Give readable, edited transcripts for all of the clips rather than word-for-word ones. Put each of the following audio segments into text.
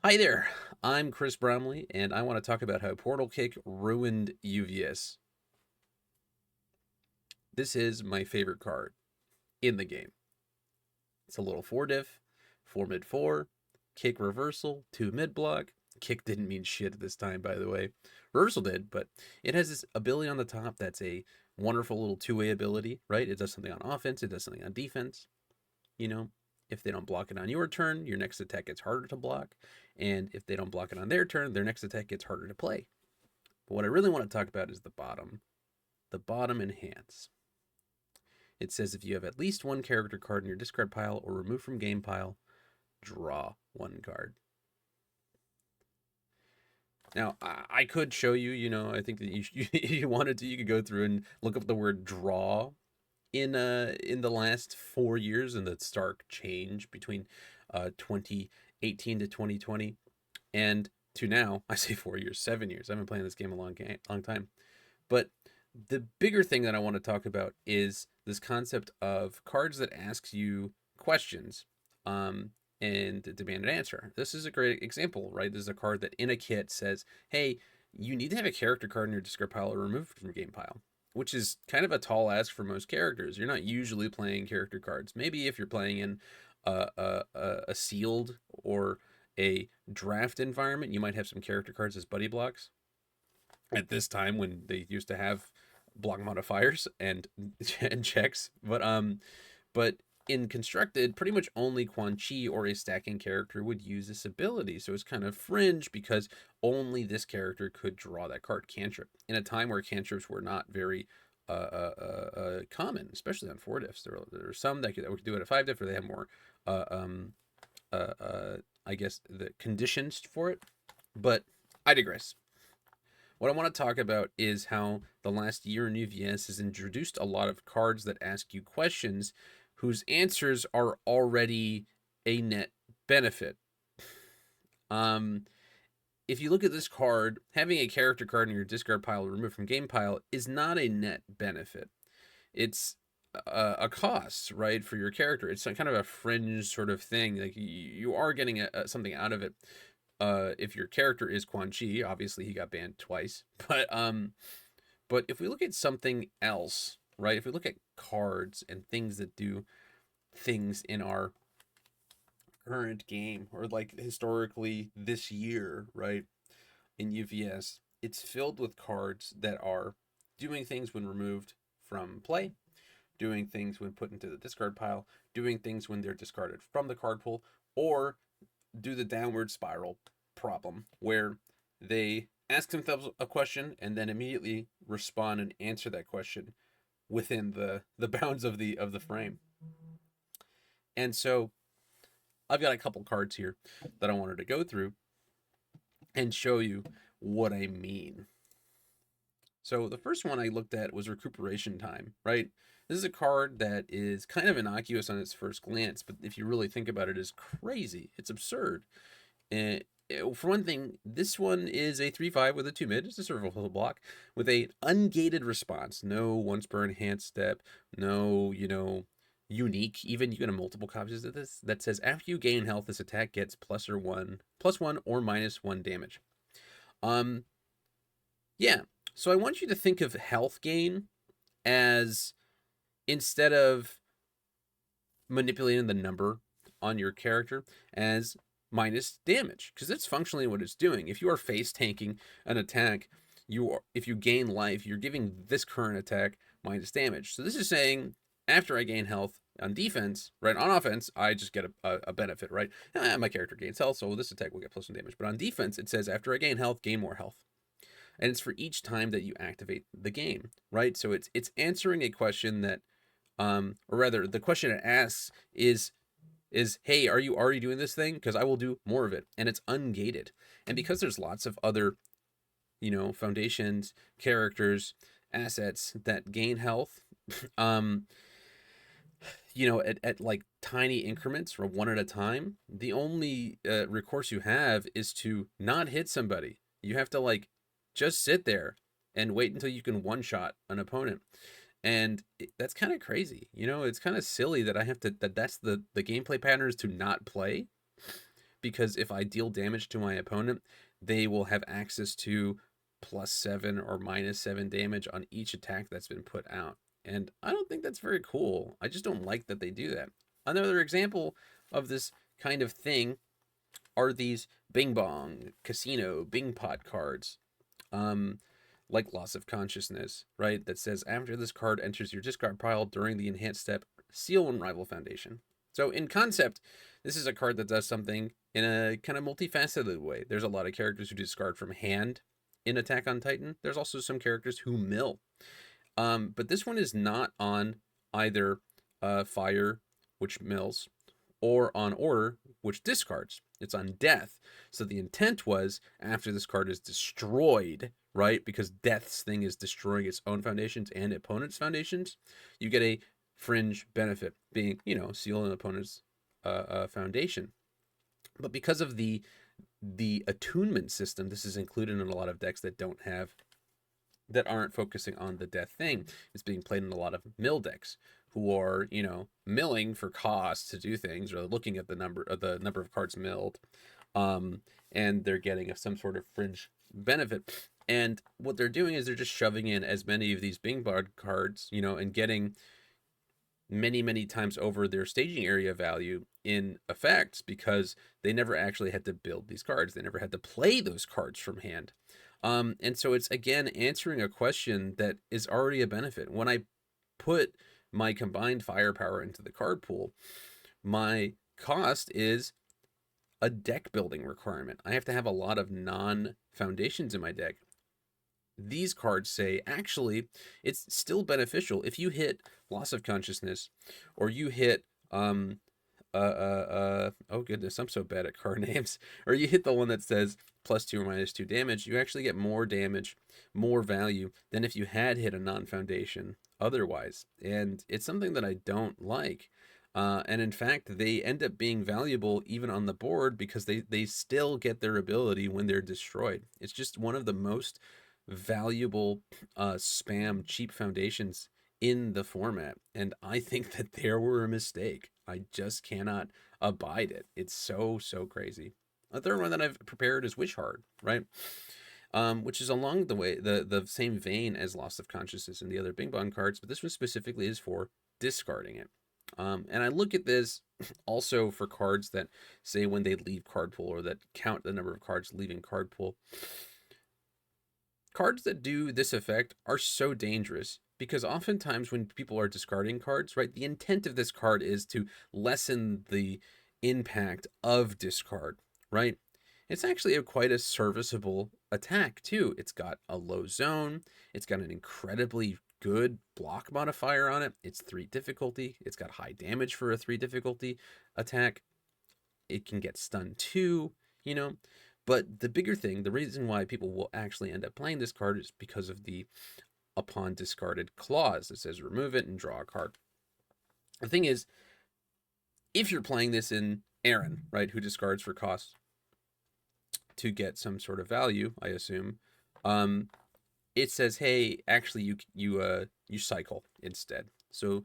Hi there, I'm Chris Bromley, and I want to talk about how Portal Kick ruined UVS. This is my favorite card in the game. It's a little 4 diff, 4 mid 4, kick reversal, 2 mid block. Kick didn't mean shit at this time, by the way. Reversal did, but it has this ability on the top that's a wonderful little two-way ability, right? It does something on offense, it does something on defense. You know, if they don't block it on your turn, your next attack gets harder to block. And if they don't block it on their turn, their next attack gets harder to play. But what I really want to talk about is the bottom. The bottom enhance. It says if you have at least one character card in your discard pile or remove from game pile, draw one card. Now, I could show you, I think that if you wanted to, you could go through and look up the word draw in the last 4 years and the stark change between 2018 to 2020 and to now. I say 4 years, 7 years. I've been playing this game a long time. But the bigger thing that I want to talk about is this concept of cards that asks you questions and demand an answer. This is a great example, right? This is a card that in a kit says, hey, you need to have a character card in your discard pile or removed from game pile, which is kind of a tall ask for most characters. You're not usually playing character cards. Maybe if you're playing in a sealed or a draft environment, you might have some character cards as buddy blocks. At this time, when they used to have block modifiers and checks, but in constructed, pretty much only Quan Chi or a stacking character would use this ability. So it's kind of fringe because only this character could draw that card, cantrip, in a time where cantrips were not very common, especially on 4 diffs. There are some that could do it at 5 diff, or they have more, uh, um, I guess, the conditions for it. But I digress. What I want to talk about is how the last year in UVS has introduced a lot of cards that ask you questions whose answers are already a net benefit. If you look at this card, having a character card in your discard pile removed from game pile is not a net benefit. It's a cost, right, for your character. It's kind of a fringe sort of thing. Like you are getting something out of it. If your character is Quan Chi, obviously he got banned twice. But if we look at something else, right? If we look at cards and things that do things in our current game or like historically this year, right? In UVS, it's filled with cards that are doing things when removed from play, doing things when put into the discard pile, doing things when they're discarded from the card pool, or do the downward spiral problem where they ask themselves a question and then immediately respond and answer that question within the bounds of the frame. And so I've got a couple cards here that I wanted to go through and show you what I mean. So the first one I looked at was recuperation time, right? This is a card that is kind of innocuous on its first glance, but if you really think about it, is crazy. It's absurd. And for one thing, this one is a 3/5 with a 2 mid. It's a survival block with a ungated response. No once per enhanced step. No, unique. Even you can have multiple copies of this that says after you gain health, this attack gets plus one or -1 damage. Yeah. So I want you to think of health gain as, instead of manipulating the number on your character, as minus damage, because that's functionally what it's doing. If you are face tanking an attack, if you gain life, you're giving this current attack minus damage. So this is saying after I gain health on defense, right? On offense, I just get a benefit, right? My character gains health, so this attack will get +1 damage. But on defense, it says after I gain health, gain more health. And it's for each time that you activate the game, right? So it's answering a question that, or rather, the question it asks is, hey, are you already doing this thing? Because I will do more of it, and it's ungated. And because there's lots of other, foundations, characters, assets that gain health, at like tiny increments or one at a time, the only recourse you have is to not hit somebody. You have to just sit there and wait until you can one-shot an opponent. And that's kind of crazy. It's kind of silly that I have to, that's the gameplay pattern is to not play. because if I deal damage to my opponent, they will have access to +7 or -7 damage on each attack that's been put out. And I don't think that's very cool. I just don't like that they do that. Another example of this kind of thing are these Bing Bong, Casino, Bing Pot cards. Um, like Loss of Consciousness, right? That says after this card enters your discard pile during the enhanced step, seal one rival foundation. So in concept, this is a card that does something in a kind of multifaceted way. There's a lot of characters who discard from hand in Attack on Titan. There's also some characters who mill. But this one is not on either fire, which mills, or on order, which discards. It's on death. So the intent was after this card is destroyed, right? Because death's thing is destroying its own foundations and opponent's foundations, you get a fringe benefit, being, seal an opponent's foundation. But because of the attunement system, this is included in a lot of decks that aren't focusing on the death thing. It's being played in a lot of mill decks who are, milling for cost to do things, or looking at the number of cards milled, and they're getting some sort of fringe benefit. And what they're doing is they're just shoving in as many of these Bing Bard cards, and getting many times over their staging area value in effects, because they never actually had to build these cards. They never had to play those cards from hand. And so it's, again, answering a question that is already a benefit. When I put my combined firepower into the card pool, my cost is a deck building requirement. I have to have a lot of non-foundations in my deck. These cards say, actually, it's still beneficial if you hit Loss of Consciousness, or you hit oh goodness, I'm so bad at card names. Or you hit the one that says +2 or -2 damage, you actually get more damage, more value than if you had hit a non-foundation otherwise. And it's something that I don't like. And in fact, they end up being valuable even on the board, because they still get their ability when they're destroyed. It's just one of the most valuable spam cheap foundations in the format, and I think that there were a mistake. I just cannot abide it. It's so crazy. A third one that I've prepared is Wish Hard, right? Which is along the way the same vein as Loss of Consciousness and the other Bing Bong cards, but this one specifically is for discarding it. And I look at this also for cards that say when they leave card pool, or that count the number of cards leaving card pool. Cards that do this effect are so dangerous, because oftentimes when people are discarding cards, right, the intent of this card is to lessen the impact of discard, right? It's actually quite a serviceable attack too. It's got a low zone. It's got an incredibly good block modifier on it. It's 3 difficulty. It's got high damage for a 3 difficulty attack. It can get stunned too, But the bigger thing, the reason why people will actually end up playing this card, is because of the upon discarded clause that says remove it and draw a card. The thing is, if you're playing this in Aaron, right, who discards for cost to get some sort of value, I assume, it says, hey, actually you cycle instead. So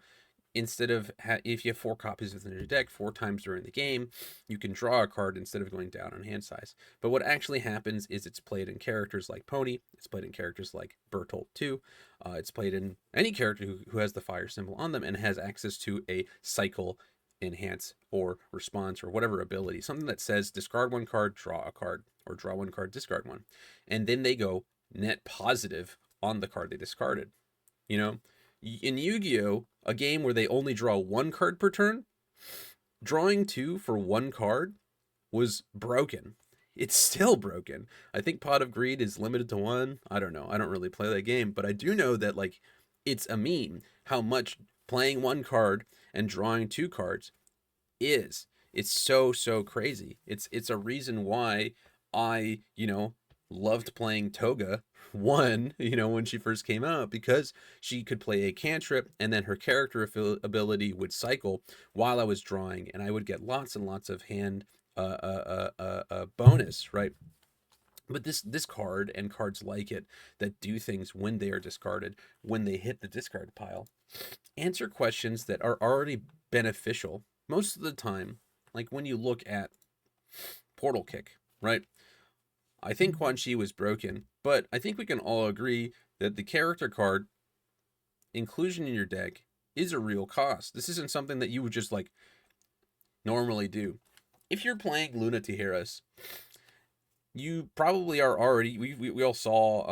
instead of if you have 4 copies within your deck 4 times during the game, you can draw a card instead of going down on hand size. But what actually happens is it's played in characters like Pony. It's played in characters like Bertolt 2. It's played in any character who has the fire symbol on them and has access to a cycle, enhance, or response, or whatever ability. Something that says discard 1 card, draw a card, or draw 1 card, discard 1. And then they go net positive on the card they discarded. In Yu-Gi-Oh!, a game where they only draw 1 card per turn, drawing 2 for 1 card was broken. It's still broken. I think Pot of Greed is limited to 1. I don't know. I don't really play that game, but I do know that, it's a meme how much playing 1 card and drawing 2 cards is. It's so crazy. It's a reason why I, loved playing Toga 1, when she first came out, because she could play a cantrip and then her character ability would cycle while I was drawing, and I would get lots and lots of hand bonus, right? But this card and cards like it that do things when they are discarded, when they hit the discard pile, answer questions that are already beneficial most of the time. Like when you look at Portal Kick, right? I think Quan Chi was broken, but I think we can all agree that the character card inclusion in your deck is a real cost. This isn't something that you would just like normally do. If you're playing Luna Tijeras, you probably are already. We all saw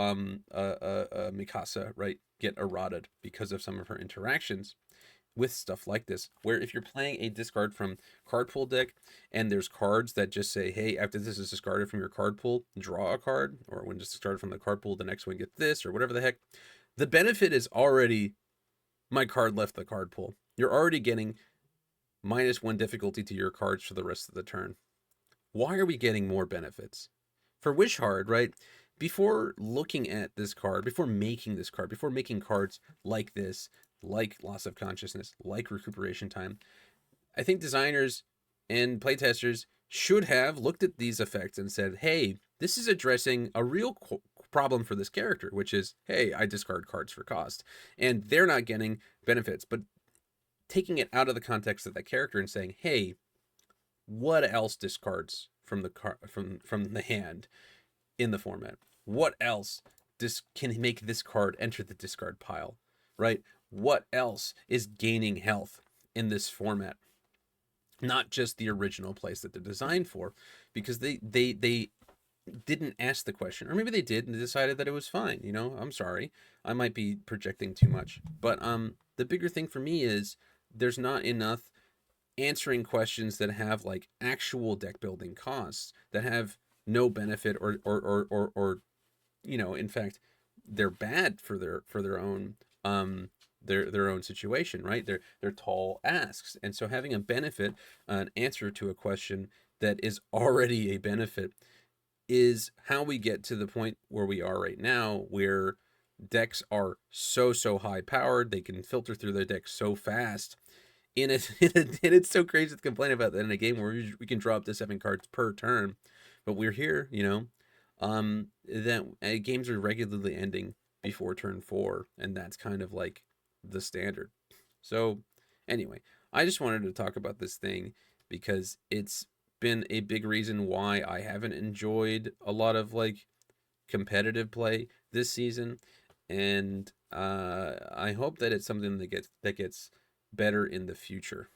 Mikasa, right, get eroded because of some of her interactions with stuff like this. Where if you're playing a discard from card pool deck and there's cards that just say, hey, after this is discarded from your card pool, draw a card, or when it's discarded from the card pool, the next one get this, or whatever the heck. The benefit is already my card left the card pool. You're already getting -1 difficulty to your cards for the rest of the turn. Why are we getting more benefits? For Wishhard, right? Before looking at this card, before making this card, before making cards like this, like Loss of Consciousness, like Recuperation Time, I think designers and playtesters should have looked at these effects and said, hey, this is addressing a real problem for this character, which is, hey, I discard cards for cost. And they're not getting benefits, but taking it out of the context of that character and saying, hey, what else discards from the from the hand in the format? What else can make this card enter the discard pile, right? What else is gaining health in this format? Not just the original place that they're designed for, because they didn't ask the question, or maybe they did and they decided that it was fine. You know, I'm sorry, I might be projecting too much, but the bigger thing for me is there's not enough answering questions that have like actual deck building costs that have no benefit or you know, in fact, they're bad for their own their own situation, right? They're tall asks. And so having a benefit, an answer to a question that is already a benefit, is how we get to the point where we are right now, where decks are so high powered, they can filter through their decks so fast. And it's so crazy to complain about that in a game where we can draw up to 7 cards per turn, but we're here, you know, that games are regularly ending before turn 4, and that's kind of like the standard. So anyway, I just wanted to talk about this thing because it's been a big reason why I haven't enjoyed a lot of like competitive play this season, and I hope that it's something that gets better in the future.